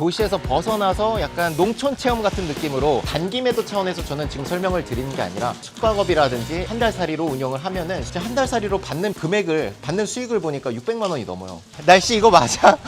도시에서 벗어나서 약간 농촌 체험 같은 느낌으로 단기 매도 차원에서 저는 지금 설명을 드리는 게 아니라 숙박업이라든지 한 달살이로 운영을 하면은 진짜 한 달살이로 받는 금액을 받는 수익을 보니까 600만 원이 넘어요. 날씨 이거 맞아?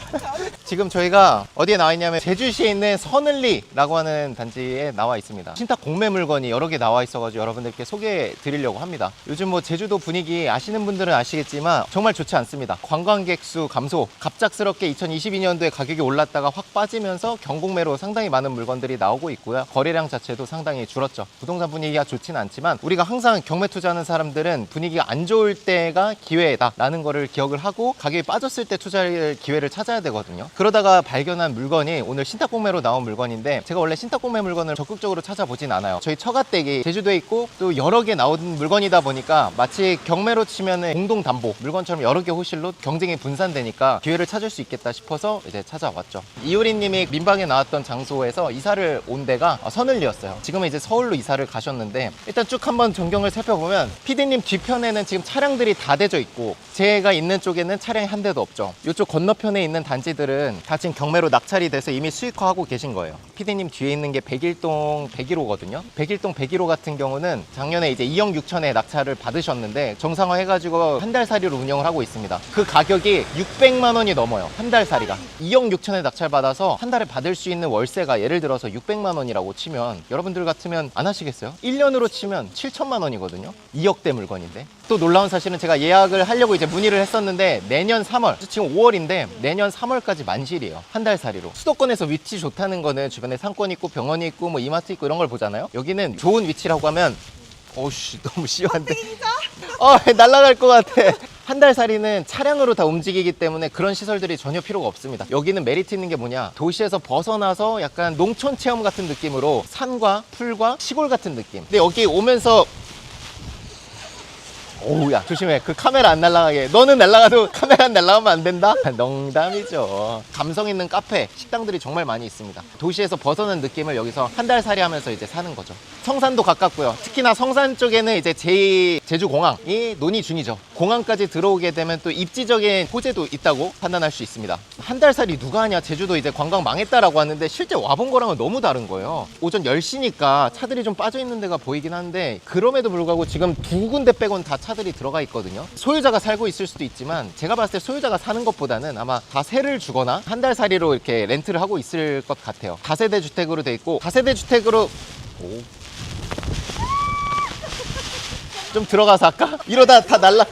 지금 저희가 어디에 나와 있냐면 제주시에 있는 서늘리라고 하는 단지에 나와 있습니다. 신탁 공매 물건이 여러 개 나와 있어가지고 여러분들께 소개해 드리려고 합니다. 요즘 뭐 제주도 분위기 아시는 분들은 아시겠지만 정말 좋지 않습니다. 관광객 수 감소, 갑작스럽게 2022년도에 가격이 올랐다가 확 빠지면서 경공매로 상당히 많은 물건들이 나오고 있고요. 거래량 자체도 상당히 줄었죠. 부동산 분위기가 좋지는 않지만 우리가 항상 경매 투자하는 사람들은 분위기가 안 좋을 때가 기회다 라는 거를 기억을 하고 가격이 빠졌을 때 투자할 기회를 찾아야 되거든요. 그러다가 발견한 물건이 오늘 신탁공매로 나온 물건인데, 제가 원래 신탁공매 물건을 적극적으로 찾아보진 않아요. 저희 처가댁이 제주도에 있고 또 여러 개 나온 물건이다 보니까 마치 경매로 치면은 공동담보 물건처럼 여러 개 호실로 경쟁이 분산되니까 기회를 찾을 수 있겠다 싶어서 이제 찾아왔죠. 이효리님이 민방에 나왔던 장소에서 이사를 온 데가 서늘리였어요. 지금은 이제 서울로 이사를 가셨는데, 일단 쭉 한번 전경을 살펴보면 PD님 뒤편에는 지금 차량들이 다 대져 있고 제가 있는 쪽에는 차량이 한 대도 없죠. 이쪽 건너편에 있는 단지들은 다 지금 경매로 낙찰이 돼서 이미 수익화하고 계신 거예요. PD님 뒤에 있는 게 101동 101호거든요. 101동 101호 같은 경우는 작년에 이제 2억 6천에 낙찰을 받으셨는데 정상화 해가지고 한 달 살이로 운영을 하고 있습니다. 그 가격이 600만 원이 넘어요. 한 달 살이가 2억 6천에 낙찰 받아서 한 달에 받을 수 있는 월세가 예를 들어서 600만 원이라고 치면 여러분들 같으면 안 하시겠어요? 1년으로 치면 7천만 원이거든요. 2억대 물건인데. 또 놀라운 사실은 제가 예약을 하려고 이제 문의를 했었는데 내년 3월, 지금 5월인데 내년 3월까지 만실이에요. 한 달 살이로. 수도권에서 위치 좋다는 거는 주변에 상권 있고 병원이 있고 뭐 이마트 있고 이런 걸 보잖아요. 여기는 좋은 위치라고 하면 어우씨 너무 시원한데 날아갈 것 같아. 한 달 살이는 차량으로 다 움직이기 때문에 그런 시설들이 전혀 필요가 없습니다. 여기는 메리트 있는 게 뭐냐, 도시에서 벗어나서 약간 농촌 체험 같은 느낌으로 산과 풀과 시골 같은 느낌. 근데 여기 오면서 오우야 조심해, 그 카메라 안 날아가게. 너는 날아가도 카메라 안 날아가면 안 된다? 농담이죠. 감성 있는 카페, 식당들이 정말 많이 있습니다. 도시에서 벗어난 느낌을 여기서 한 달 살이 하면서 이제 사는 거죠. 성산도 가깝고요. 특히나 성산 쪽에는 이제 제주공항이 논의 중이죠. 공항까지 들어오게 되면 또 입지적인 호재도 있다고 판단할 수 있습니다. 한 달 살이 누가 하냐, 제주도 이제 관광 망했다라고 하는데 실제 와본 거랑은 너무 다른 거예요. 오전 10시니까 차들이 좀 빠져 있는 데가 보이긴 한데 그럼에도 불구하고 지금 두 군데 빼곤 다 차들이 들어가 있거든요. 소유자가 살고 있을 수도 있지만 제가 봤을 때 소유자가 사는 것보다는 아마 다세를 주거나 한 달 살이로 이렇게 렌트를 하고 있을 것 같아요. 다세대 주택으로 돼 있고, 다세대 주택으로 좀 들어가서 할까? 이러다 다 날라.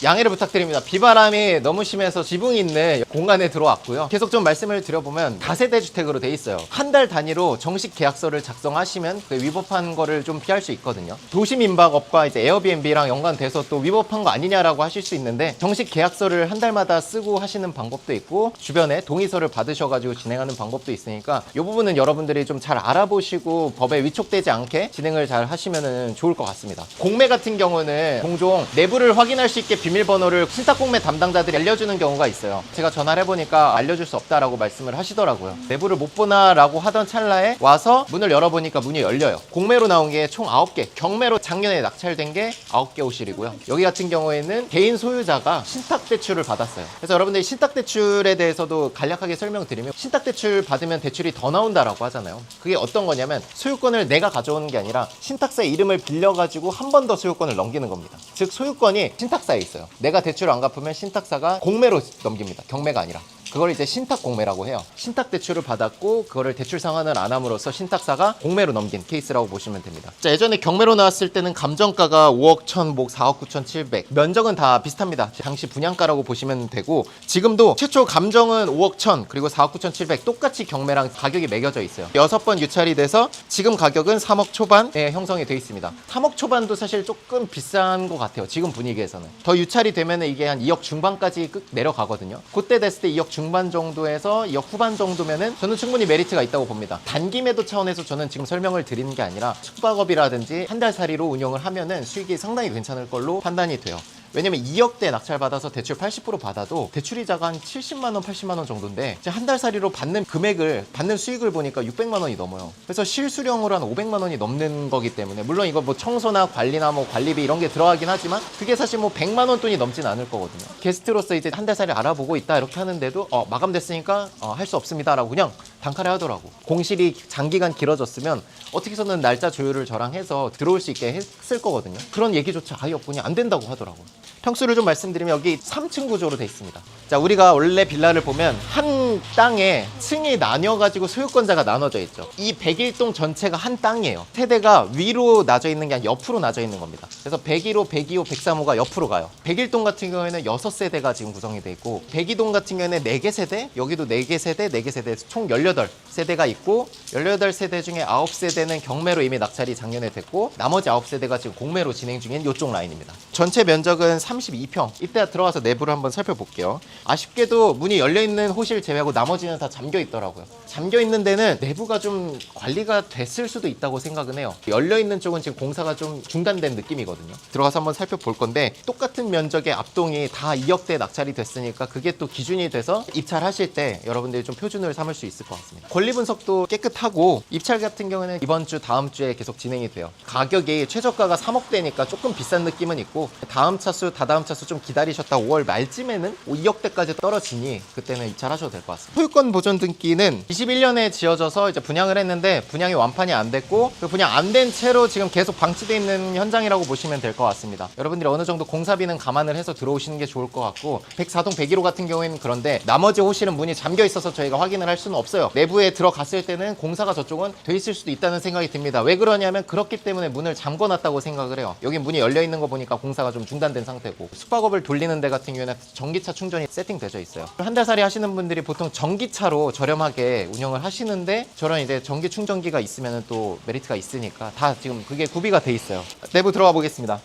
양해를 부탁드립니다. 비바람이 너무 심해서 지붕이 있는 공간에 들어왔고요. 계속 좀 말씀을 드려보면 다세대 주택으로 돼 있어요. 한 달 단위로 정식 계약서를 작성하시면 그 위법한 거를 좀 피할 수 있거든요. 도시민박업과 이제 에어비앤비랑 연관돼서 또 위법한 거 아니냐라고 하실 수 있는데, 정식 계약서를 한 달마다 쓰고 하시는 방법도 있고 주변에 동의서를 받으셔가지고 진행하는 방법도 있으니까 이 부분은 여러분들이 좀 잘 알아보시고 법에 위촉되지 않게 진행을 잘 하시면 좋을 것 같습니다. 공매 같은 경우는 종종 내부를 확인할 수 있게 비밀번호를 신탁공매 담당자들이 알려주는 경우가 있어요. 제가 전화를 해보니까 알려줄 수 없다라고 말씀을 하시더라고요. 내부를 못 보나 라고 하던 찰나에 와서 문을 열어보니까 문이 열려요. 공매로 나온 게 총 9개, 경매로 작년에 낙찰된 게 9개 호실이고요. 여기 같은 경우에는 개인 소유자가 신탁대출을 받았어요. 그래서 여러분들이 신탁대출에 대해서도 간략하게 설명드리면, 신탁대출 받으면 대출이 더 나온다라고 하잖아요. 그게 어떤 거냐면 소유권을 내가 가져오는 게 아니라 신탁사의 이름을 빌려가지고 한 번 더 소유권을 넘기는 겁니다. 즉 소유권이 신탁사에 있어요. 내가 대출을 안 갚으면 신탁사가 공매로 넘깁니다. 경매가 아니라. 그걸 이제 신탁 공매라고 해요. 신탁 대출을 받았고 그거를 대출 상환을 안 함으로써 신탁사가 공매로 넘긴 케이스라고 보시면 됩니다. 자, 예전에 경매로 나왔을 때는 감정가가 5억 1천, 뭐 4억 9천 7백, 면적은 다 비슷합니다. 당시 분양가라고 보시면 되고, 지금도 최초 감정은 5억 1천 그리고 4억 9천 7백 똑같이 경매랑 가격이 매겨져 있어요. 6번 유찰이 돼서 지금 가격은 3억 초반에 형성이 돼 있습니다. 3억 초반도 사실 조금 비싼 것 같아요. 지금 분위기에서는. 더 유찰이 되면 이게 한 2억 중반까지 내려가거든요. 그때 됐을 때 2억 중반 정도에서 2억 후반 정도면은 저는 충분히 메리트가 있다고 봅니다. 단기 매도 차원에서 저는 지금 설명을 드리는 게 아니라 숙박업이라든지 한 달 살이로 운영을 하면은 수익이 상당히 괜찮을 걸로 판단이 돼요. 왜냐면 2억대 낙찰 받아서 대출 80% 받아도 대출이자가 한 70만 원, 80만 원 정도인데 한 달살이로 받는 금액을 받는 수익을 보니까 600만 원이 넘어요. 그래서 실수령으로 한 500만 원이 넘는 거기 때문에 물론 이거 뭐 청소나 관리나 뭐 관리비 이런 게 들어가긴 하지만 그게 사실 뭐 100만 원 돈이 넘진 않을 거거든요. 게스트로서 이제 한 달살이 알아보고 있다 이렇게 하는데도 마감됐으니까 할 수 없습니다라고 그냥 단칼에 하더라고. 공실이 장기간 길어졌으면 어떻게 해서는 날짜 조율을 저랑 해서 들어올 수 있게 했을 거거든요. 그런 얘기조차 아예 없으니 안 된다고 하더라고요. 평수를 좀 말씀드리면 여기 3층 구조로 돼 있습니다. 자, 우리가 원래 빌라를 보면 한 땅에 층이 나뉘어가지고 소유권자가 나눠져 있죠. 이 101동 전체가 한 땅이에요. 세대가 위로 나눠져 있는 게 아니라 옆으로 나눠져 있는 겁니다. 그래서 101호, 102호, 103호가 옆으로 가요. 101동 같은 경우에는 6세대가 지금 구성이 돼 있고 102동 같은 경우에는 4개 세대, 여기도 4개 세대, 4개 세대 총 18세대가 있고 18세대 중에 9세대는 경매로 이미 낙찰이 작년에 됐고 나머지 9세대가 지금 공매로 진행 중인 이쪽 라인입니다. 전체 면적은 32평. 이때 들어가서 내부를 한번 살펴볼게요. 아쉽게도 문이 열려있는 호실 제외하고 나머지는 다 잠겨있더라고요. 잠겨있는 데는 내부가 좀 관리가 됐을 수도 있다고 생각은 해요. 열려있는 쪽은 지금 공사가 좀 중단된 느낌이거든요. 들어가서 한번 살펴볼 건데 똑같은 면적의 앞동이 다 2억대 낙찰이 됐으니까 그게 또 기준이 돼서 입찰하실 때 여러분들이 좀 표준을 삼을 수 있을 것 같습니다. 권리 분석도 깨끗하고 입찰 같은 경우는 이번 주 다음 주에 계속 진행이 돼요. 가격이 최저가가 3억대니까 조금 비싼 느낌은 있고 다음 차수 다다음 차수 좀 기다리셨다 5월 말쯤에는 2억대까지 떨어지니 그때는 입찰하셔도 될 것 같습니다. 소유권 보존 등기는 21년에 지어져서 이제 분양을 했는데 분양이 완판이 안 됐고 그 분양 안 된 채로 지금 계속 방치되어 있는 현장이라고 보시면 될 것 같습니다. 여러분들이 어느 정도 공사비는 감안을 해서 들어오시는 게 좋을 것 같고 104동 101호 같은 경우에는 그런데 나머지 호실은 문이 잠겨 있어서 저희가 확인을 할 수는 없어요. 내부에 들어갔을 때는 공사가 저쪽은 돼 있을 수도 있다는 생각이 듭니다. 왜 그러냐면 그렇기 때문에 문을 잠궈놨다고 생각을 해요. 여기 문이 열려 있는 거 보니까 공사가 좀 중단된 상태고 숙박업을 돌리는 데 같은 경우에는 전기차 충전이 세팅되어 있어요. 한 달살이 하시는 분들이 보통 전기차로 저렴하게 운영을 하시는데 저런 이제 전기 충전기가 있으면 또 메리트가 있으니까 다 지금 그게 구비가 돼 있어요. 내부 들어가 보겠습니다.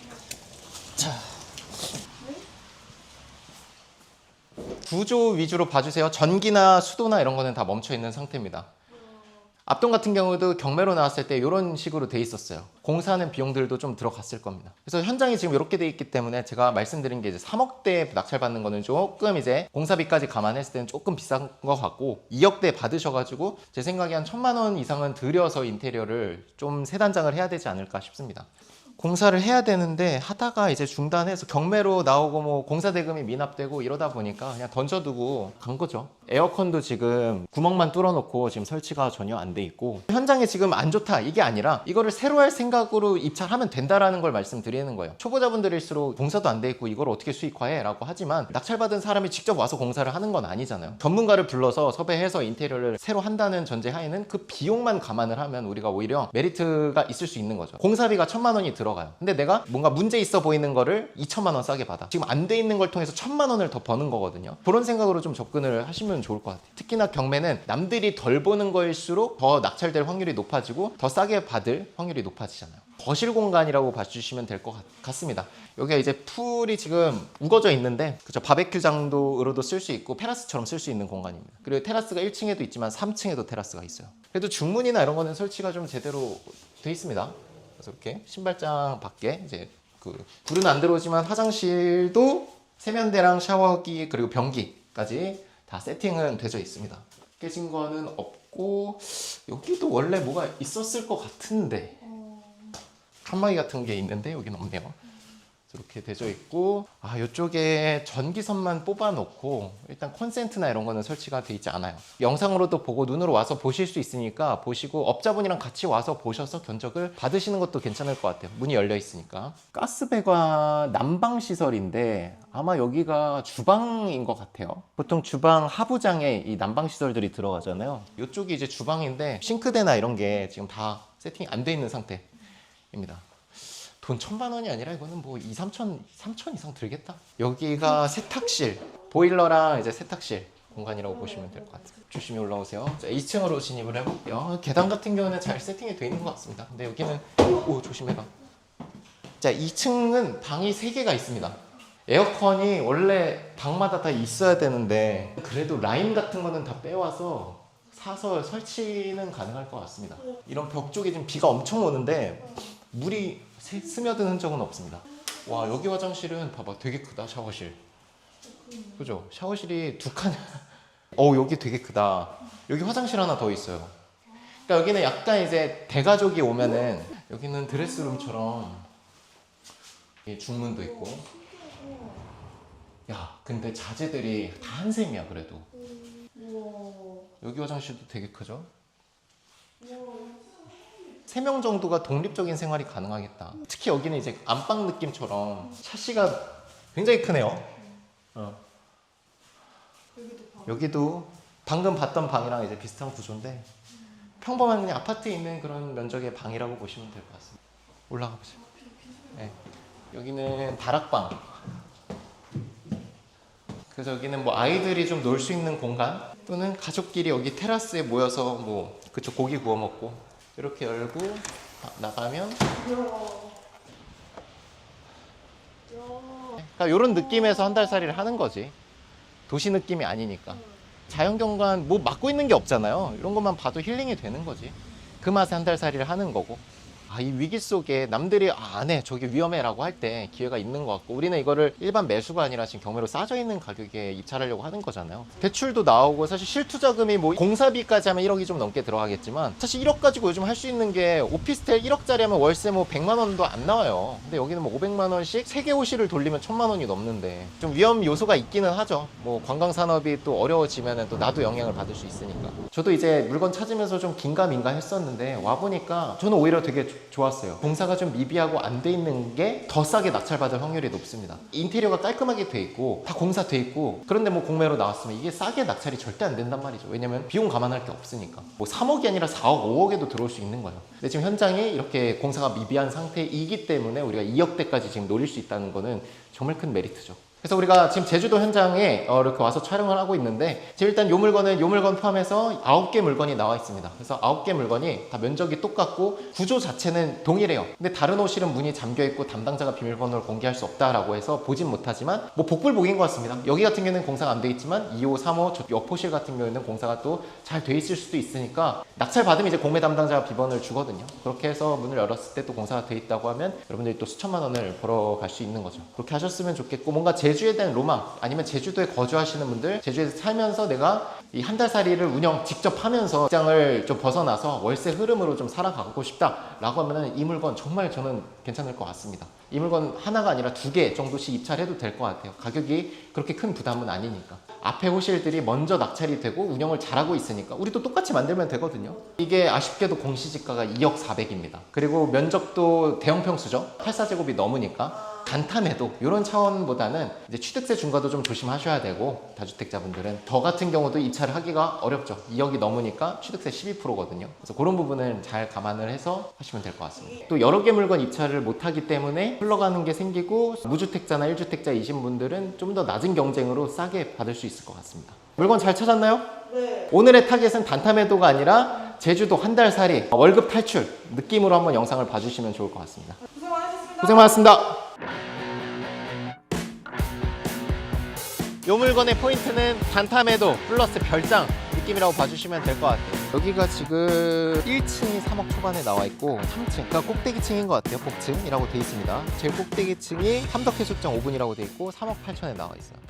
자, 구조 위주로 봐주세요. 전기나 수도나 이런 거는 다 멈춰 있는 상태입니다. 앞동 같은 경우도 경매로 나왔을 때 이런 식으로 돼 있었어요. 공사하는 비용들도 좀 들어갔을 겁니다. 그래서 현장이 지금 이렇게 돼 있기 때문에 제가 말씀드린 게 이제 3억대 낙찰 받는 거는 조금 이제 공사비까지 감안했을 때는 조금 비싼 것 같고 2억대 받으셔가지고 제 생각에 한 1,000만 원 이상은 들여서 인테리어를 좀 세 단장을 해야 되지 않을까 싶습니다. 공사를 해야 되는데 하다가 이제 중단해서 경매로 나오고 뭐 공사 대금이 미납되고 이러다 보니까 그냥 던져두고 간 거죠. 에어컨도 지금 구멍만 뚫어놓고 지금 설치가 전혀 안 돼 있고 현장에 지금 안 좋다 이게 아니라 이거를 새로 할 생각으로 입찰하면 된다라는 걸 말씀드리는 거예요. 초보자분들일수록 공사도 안 돼 있고 이걸 어떻게 수익화해? 라고 하지만 낙찰받은 사람이 직접 와서 공사를 하는 건 아니잖아요. 전문가를 불러서 섭외해서 인테리어를 새로 한다는 전제하에는 그 비용만 감안을 하면 우리가 오히려 메리트가 있을 수 있는 거죠. 공사비가 1,000만 원이 들어가요. 근데 내가 뭔가 문제 있어 보이는 거를 2,000만 원 싸게 받아. 지금 안 돼 있는 걸 통해서 1,000만 원을 더 버는 거거든요. 그런 생각으로 좀 접근을 하시면 좋을 것 같아요. 특히나 경매는 남들이 덜 보는 거일수록 더 낙찰될 확률이 높아지고 더 싸게 받을 확률이 높아지잖아요. 거실 공간이라고 봐주시면 될 것 같습니다. 여기가 이제 풀이 지금 우거져 있는데 그죠? 바베큐장도로도 쓸 수 있고 테라스처럼 쓸 수 있는 공간입니다. 그리고 테라스가 1층에도 있지만 3층에도 테라스가 있어요. 그래도 중문이나 이런 거는 설치가 좀 제대로 돼 있습니다. 그래서 이렇게 신발장 밖에 이제 그 불은 안 들어오지만 화장실도 세면대랑 샤워기 그리고 변기까지 다 세팅은 되어 있습니다. 깨진 거는 없고 여기도 원래 뭐가 있었을 것 같은데 칸막이 같은 게 있는데 여기는 없네요. 이렇게 되어 있고 이쪽에 전기선만 뽑아놓고 일단 콘센트나 이런 거는 설치가 돼 있지 않아요. 영상으로도 보고 눈으로 와서 보실 수 있으니까 보시고 업자분이랑 같이 와서 보셔서 견적을 받으시는 것도 괜찮을 것 같아요. 문이 열려 있으니까. 가스배관 난방시설인데 아마 여기가 주방인 것 같아요. 보통 주방 하부장에 이 난방시설들이 들어가잖아요. 이쪽이 이제 주방인데 싱크대나 이런 게 지금 다 세팅이 안 돼 있는 상태입니다. 돈 1,000만 원이 아니라 이거는 뭐 3천 이상 들겠다. 여기가 세탁실, 보일러랑 이제 세탁실 공간이라고 보시면 될 것 같아요. 조심히 올라오세요. 자, 2층으로 진입을 해볼게요. 계단 같은 경우는 잘 세팅이 되어 있는 것 같습니다. 근데 여기는 조심해라. 자, 2층은 방이 3개가 있습니다. 에어컨이 원래 방마다 다 있어야 되는데 그래도 라인 같은 거는 다 빼와서 사서 설치는 가능할 것 같습니다. 이런 벽 쪽에 지금 비가 엄청 오는데 물이 스며든 흔적은 없습니다. 와, 여기 화장실은 봐봐, 되게 크다. 샤워실. 그죠? 샤워실이 두 칸. 여기 되게 크다. 여기 화장실 하나 더 있어요. 그러니까 여기는 약간 이제 대가족이 오면은 여기는 드레스룸처럼 중문도 있고. 야, 근데 자재들이 다 한샘이야 그래도. 여기 화장실도 되게 크죠? 3명 정도가 독립적인 생활이 가능하겠다. 특히 여기는 이제 안방 느낌처럼 샤시가 굉장히 크네요. 여기도 방금 봤던 방이랑 이제 비슷한 구조인데 평범한 그냥 아파트에 있는 그런 면적의 방이라고 보시면 될 것 같습니다. 올라가 보세요. 네. 여기는 다락방. 그래서 여기는 뭐 아이들이 좀 놀 수 있는 공간 또는 가족끼리 여기 테라스에 모여서 뭐 그쪽 고기 구워 먹고 이렇게 열고 나가면 그러니까 이런 느낌에서 한 달 살이를 하는 거지. 도시 느낌이 아니니까. 자연경관 뭐 막고 있는 게 없잖아요. 이런 것만 봐도 힐링이 되는 거지. 그 맛에 한 달 살이를 하는 거고. 이 위기 속에 남들이 안 해, 저게 위험해 라고 할 때 기회가 있는 것 같고, 우리는 이거를 일반 매수가 아니라 지금 경매로 싸져 있는 가격에 입찰하려고 하는 거잖아요. 대출도 나오고 사실 실투자금이 뭐 공사비까지 하면 1억이 좀 넘게 들어가겠지만 사실 1억 가지고 요즘 할 수 있는 게 오피스텔 1억짜리 하면 월세 뭐 100만 원도 안 나와요. 근데 여기는 뭐 500만 원씩 3개 호실을 돌리면 1000만 원이 넘는데 좀 위험 요소가 있기는 하죠. 뭐 관광산업이 또 어려워지면 또 나도 영향을 받을 수 있으니까. 저도 이제 물건 찾으면서 좀 긴가민가 했었는데 와보니까 저는 오히려 되게 좋았어요. 공사가 좀 미비하고 안 돼 있는 게 더 싸게 낙찰받을 확률이 높습니다. 인테리어가 깔끔하게 돼 있고 다 공사돼 있고, 그런데 뭐 공매로 나왔으면 이게 싸게 낙찰이 절대 안 된단 말이죠. 왜냐면 비용 감안할 게 없으니까. 뭐 3억이 아니라 4억, 5억에도 들어올 수 있는 거예요. 근데 지금 현장에 이렇게 공사가 미비한 상태이기 때문에 우리가 2억대까지 지금 노릴 수 있다는 거는 정말 큰 메리트죠. 그래서 우리가 지금 제주도 현장에 이렇게 와서 촬영을 하고 있는데, 지금 일단 요 물건 포함해서 9개 물건이 나와 있습니다. 그래서 9개 물건이 다 면적이 똑같고 구조 자체는 동일해요. 근데 다른 호실은 문이 잠겨 있고 담당자가 비밀번호를 공개할 수 없다라고 해서 보진 못하지만 뭐 복불복인 것 같습니다. 여기 같은 경우는 공사가 안 돼 있지만 2호, 3호 저 옆 호실 같은 경우에는 공사가 또 잘 돼 있을 수도 있으니까 낙찰 받으면 이제 공매 담당자가 비번을 주거든요. 그렇게 해서 문을 열었을 때 또 공사가 돼 있다고 하면 여러분들이 또 수천만 원을 벌어갈 수 있는 거죠. 그렇게 하셨으면 좋겠고, 뭔가 제주에 대한 로망, 아니면 제주도에 거주하시는 분들, 제주에서 살면서 내가 이 한 달 살이를 직접 하면서 직장을 좀 벗어나서 월세 흐름으로 좀 살아가고 싶다라고 하면은 이 물건 정말 저는 괜찮을 것 같습니다. 이 물건 하나가 아니라 2개 정도씩 입찰해도 될 것 같아요. 가격이 그렇게 큰 부담은 아니니까. 앞에 호실들이 먼저 낙찰이 되고 운영을 잘하고 있으니까 우리도 똑같이 만들면 되거든요. 이게 아쉽게도 공시지가가 2억 4백입니다. 그리고 면적도 대형 평수죠. 84제곱이 넘으니까. 간탐해도 이런 차원보다는 이제 취득세 중과도 좀 조심하셔야 되고, 다주택자분들은 저 같은 경우도 입찰을 하기가 어렵죠. 2억이 넘으니까 취득세 12%거든요. 그래서 그런 부분을 잘 감안을 해서 하시면 될 것 같습니다. 또 여러 개 물건 입찰을 못하기 때문에 흘러가는 게 생기고, 무주택자나 1주택자이신 분들은 좀 더 낮은 경쟁으로 싸게 받을 수 있을 것 같습니다. 물건 잘 찾았나요? 네. 오늘의 타겟은 단타매도가 아니라 제주도 한 달 살이 월급 탈출 느낌으로 한번 영상을 봐주시면 좋을 것 같습니다. 고생 많으셨습니다. 고생 많았습니다. 이 물건의 포인트는 단타매도 플러스 별장 느낌이라고 봐주시면 될 것 같아요. 여기가 지금 1층이 3억 초반에 나와 있고 3층, 그러니까 꼭대기층인 것 같아요. 복층이라고 돼 있습니다. 제일 꼭대기층이 삼덕해수욕장 5분이라고 돼 있고 3억 8천에 나와 있어요.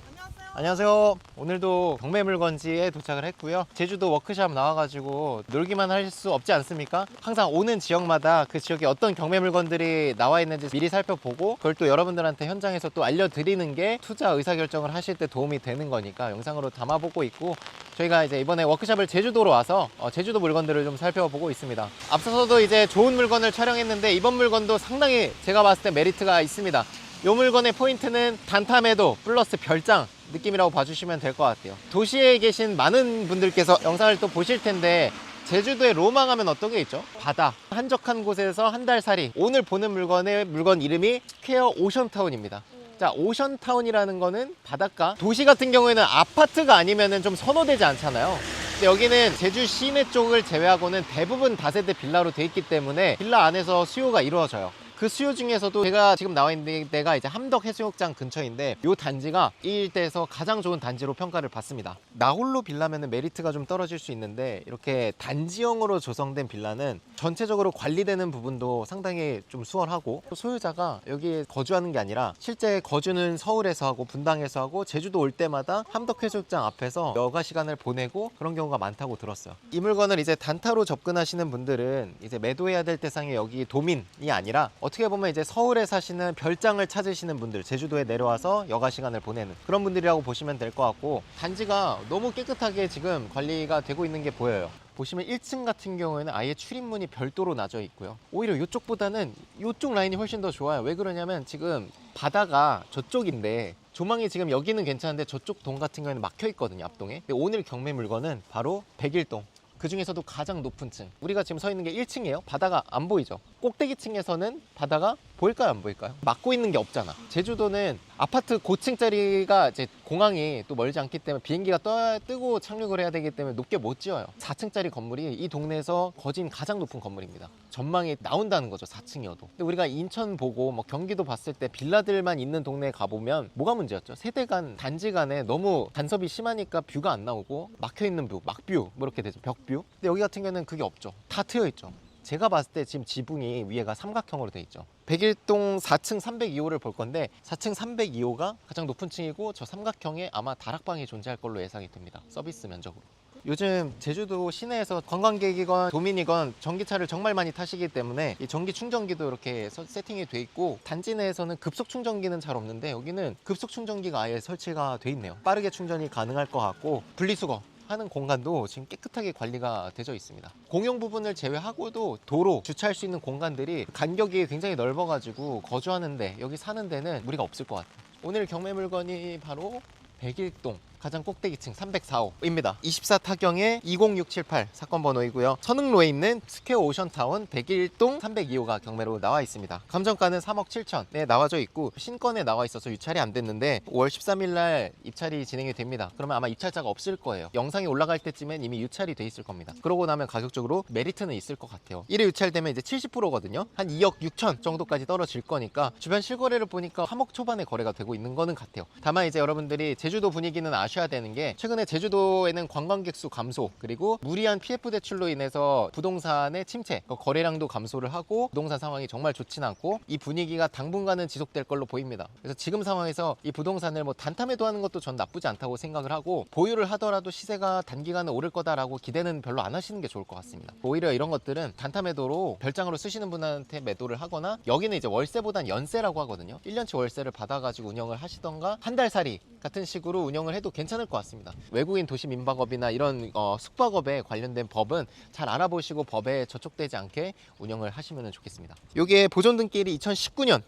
안녕하세요. 오늘도 경매 물건지에 도착을 했고요. 제주도 워크샵 나와가지고 놀기만 할 수 없지 않습니까? 항상 오는 지역마다 그 지역에 어떤 경매 물건들이 나와 있는지 미리 살펴보고, 그걸 또 여러분들한테 현장에서 또 알려드리는 게 투자 의사결정을 하실 때 도움이 되는 거니까 영상으로 담아보고 있고, 저희가 이제 이번에 워크샵을 제주도로 와서 제주도 물건들을 좀 살펴보고 있습니다. 앞서서도 이제 좋은 물건을 촬영했는데 이번 물건도 상당히 제가 봤을 때 메리트가 있습니다. 이 물건의 포인트는 단타매도 플러스 별장 느낌이라고 봐주시면 될 것 같아요. 도시에 계신 많은 분들께서 영상을 또 보실 텐데, 제주도에 로망하면 어떤 게 있죠? 바다, 한적한 곳에서 한 달 살이. 오늘 보는 물건 이름이 스퀘어 오션타운입니다. 자, 오션타운이라는 거는 바닷가. 도시 같은 경우에는 아파트가 아니면 좀 선호되지 않잖아요. 근데 여기는 제주 시내 쪽을 제외하고는 대부분 다세대 빌라로 돼 있기 때문에 빌라 안에서 수요가 이루어져요. 그 수요 중에서도 제가 지금 나와 있는 데가 이제 함덕해수욕장 근처인데 이 단지가 이 일대에서 가장 좋은 단지로 평가를 받습니다. 나홀로 빌라면은 메리트가 좀 떨어질 수 있는데 이렇게 단지형으로 조성된 빌라는 전체적으로 관리되는 부분도 상당히 좀 수월하고, 또 소유자가 여기에 거주하는 게 아니라 실제 거주는 서울에서 하고 분당에서 하고 제주도 올 때마다 함덕해수욕장 앞에서 여가 시간을 보내고 그런 경우가 많다고 들었어요. 이 물건을 이제 단타로 접근하시는 분들은 이제 매도해야 될 대상이 여기 도민이 아니라 어떻게 보면 이제 서울에 사시는 별장을 찾으시는 분들, 제주도에 내려와서 여가 시간을 보내는 그런 분들이라고 보시면 될 것 같고, 단지가 너무 깨끗하게 지금 관리가 되고 있는 게 보여요. 보시면 1층 같은 경우에는 아예 출입문이 별도로 나져 있고요. 오히려 이쪽보다는 이쪽 라인이 훨씬 더 좋아요. 왜 그러냐면 지금 바다가 저쪽인데 조망이 지금 여기는 괜찮은데 저쪽 동 같은 경우에는 막혀 있거든요, 앞동에. 근데 오늘 경매 물건은 바로 101동. 그 중에서도 가장 높은 층. 우리가 지금 서 있는 게 1층이에요. 바다가 안 보이죠. 꼭대기 층에서는 바다가 보일까요, 안 보일까요? 막고 있는 게 없잖아. 제주도는 아파트 고층짜리가 이제 공항이 또 멀지 않기 때문에 비행기가 뜨고 착륙을 해야 되기 때문에 높게 못 지어요. 4층짜리 건물이 이 동네에서 거진 가장 높은 건물입니다. 전망이 나온다는 거죠, 4층이어도. 근데 우리가 인천 보고 뭐 경기도 봤을 때 빌라들만 있는 동네에 가보면 뭐가 문제였죠? 세대 간, 단지 간에 너무 간섭이 심하니까 뷰가 안 나오고 막혀있는 뷰, 막뷰 뭐 이렇게 되죠, 벽뷰. 근데 여기 같은 경우는 그게 없죠. 다 트여 있죠. 제가 봤을 때 지금 지붕이 위에가 삼각형으로 돼 있죠. 101동 4층 302호를 볼 건데 4층 302호가 가장 높은 층이고 저 삼각형에 아마 다락방이 존재할 걸로 예상이 됩니다. 서비스 면적으로. 요즘 제주도 시내에서 관광객이건 도민이건 전기차를 정말 많이 타시기 때문에 이 전기 충전기도 이렇게 세팅이 돼 있고, 단지 내에서는 급속 충전기는 잘 없는데 여기는 급속 충전기가 아예 설치가 돼 있네요. 빠르게 충전이 가능할 것 같고, 분리수거 하는 공간도 지금 깨끗하게 관리가 되어 있습니다. 공용 부분을 제외하고도 도로, 주차할 수 있는 공간들이 간격이 굉장히 넓어가지고 거주하는데, 여기 사는 데는 무리가 없을 것 같아요. 오늘 경매 물건이 바로 101동 가장 꼭대기층 304호입니다. 24 타경의 20678 사건 번호이고요. 선흥로에 있는 스퀘어 오션타운 101동 302호가 경매로 나와 있습니다. 감정가는 3억 7천에 나와져 있고 신건에 나와 있어서 유찰이 안 됐는데 5월 13일 날 입찰이 진행이 됩니다. 그러면 아마 입찰자가 없을 거예요. 영상이 올라갈 때쯤엔 이미 유찰이 돼 있을 겁니다. 그러고 나면 가격적으로 메리트는 있을 것 같아요. 1회 유찰되면 이제 70%거든요. 한 2억 6천 정도까지 떨어질 거니까 주변 실거래를 보니까 3억 초반에 거래가 되고 있는 거는 같아요. 다만 이제 여러분들이 제주도 분위기는 아셔야 되는 게, 최근에 제주도에는 관광객 수 감소, 그리고 무리한 PF 대출로 인해서 부동산의 침체, 거래량도 감소를 하고 부동산 상황이 정말 좋지는 않고 이 분위기가 당분간은 지속될 걸로 보입니다. 그래서 지금 상황에서 이 부동산을 뭐 단타 매도하는 것도 전 나쁘지 않다고 생각을 하고, 보유를 하더라도 시세가 단기간에 오를 거다라고 기대는 별로 안 하시는 게 좋을 것 같습니다. 오히려 이런 것들은 단타 매도로 별장으로 쓰시는 분한테 매도를 하거나, 여기는 이제 월세보단 연세라고 하거든요. 1년치 월세를 받아가지고 운영을 하시던가 한 달 살이 같은 식으로 운영을 해도 괜찮을 것 같습니다. 외국인 도시민박업이나 이런 숙박업에 관련된 법은 잘 알아보시고 법에 저촉되지 않게 운영을 하시면 좋겠습니다. 이게 보존 등기일이 2019년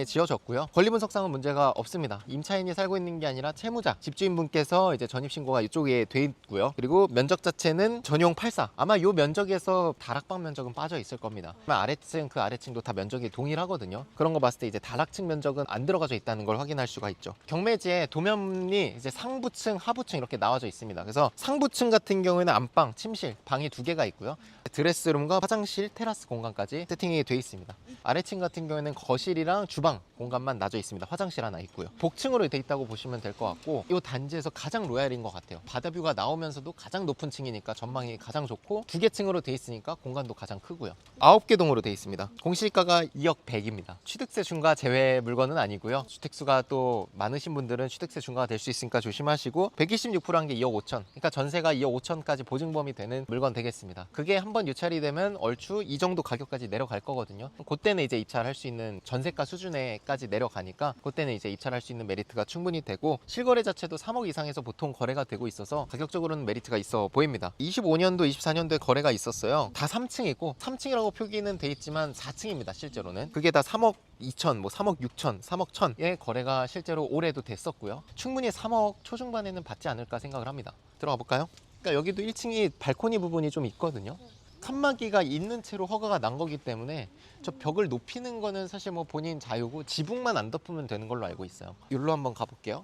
지어졌고요. 권리분석상은 문제가 없습니다. 임차인이 살고 있는 게 아니라 채무자, 집주인분께서 이제 전입신고가 이쪽에 돼 있고요. 그리고 면적 자체는 전용 84. 아마 이 면적에서 다락방 면적은 빠져 있을 겁니다. 아마 아래층, 그 아래층도 다 면적이 동일하거든요. 그런 거 봤을 때 이제 다락층 면적은 안 들어가져 있다는 걸 확인할 수가 있죠. 경매지에 도면이 이제 상부층, 하부층 이렇게 나와져 있습니다. 그래서 상부층 같은 경우에는 안방, 침실, 방이 2개가 있고요. 드레스룸과 화장실, 테라스 공간까지 세팅이 돼 있습니다. 아래층 같은 경우에는 거실이랑 주방 공간만 나져 있습니다. 화장실 하나 있고요. 복층으로 돼 있다고 보시면 될 것 같고, 이 단지에서 가장 로얄인 것 같아요. 바다뷰가 나오면서도 가장 높은 층이니까 전망이 가장 좋고, 2개 층으로 돼 있으니까 공간도 가장 크고요. 9개 동으로 돼 있습니다. 공시가가 2억 100입니다. 취득세 중과 제외 물건은 아니고요. 주택수가 또 많으신 분들은 취득세 중과가 될 수 있으니까 조심하시고, 126%한 게 2억 5천, 그러니까 전세가 2억 5천까지 보증범위 되는 물건 되겠습니다. 그게 한번 유찰이 되면 얼추 이 정도 가격까지 내려갈 거거든요. 그때는 이제 입찰할 수 있는 전세가 수준에까지 내려가니까 그때는 이제 입찰할 수 있는 메리트가 충분히 되고, 실거래 자체도 3억 이상에서 보통 거래가 되고 있어서 가격적으로는 메리트가 있어 보입니다. 25년도, 24년도에 거래가 있었어요. 다 3층이고, 3층이라고 표기는 돼 있지만 4층입니다. 실제로는 그게 다 3억 2천, 뭐 3억 6천, 3억 1천의 거래가 실제로 올해도 됐었고요. 충분히 3억 초중반에는 받지 않을까 생각을 합니다. 들어가 볼까요? 그러니까 여기도 1층이 발코니 부분이 좀 있거든요. 칸막이가 있는 채로 허가가 난 거기 때문에 저 벽을 높이는 거는 사실 뭐 본인 자유고, 지붕만 안 덮으면 되는 걸로 알고 있어요. 여기로 한번 가볼게요.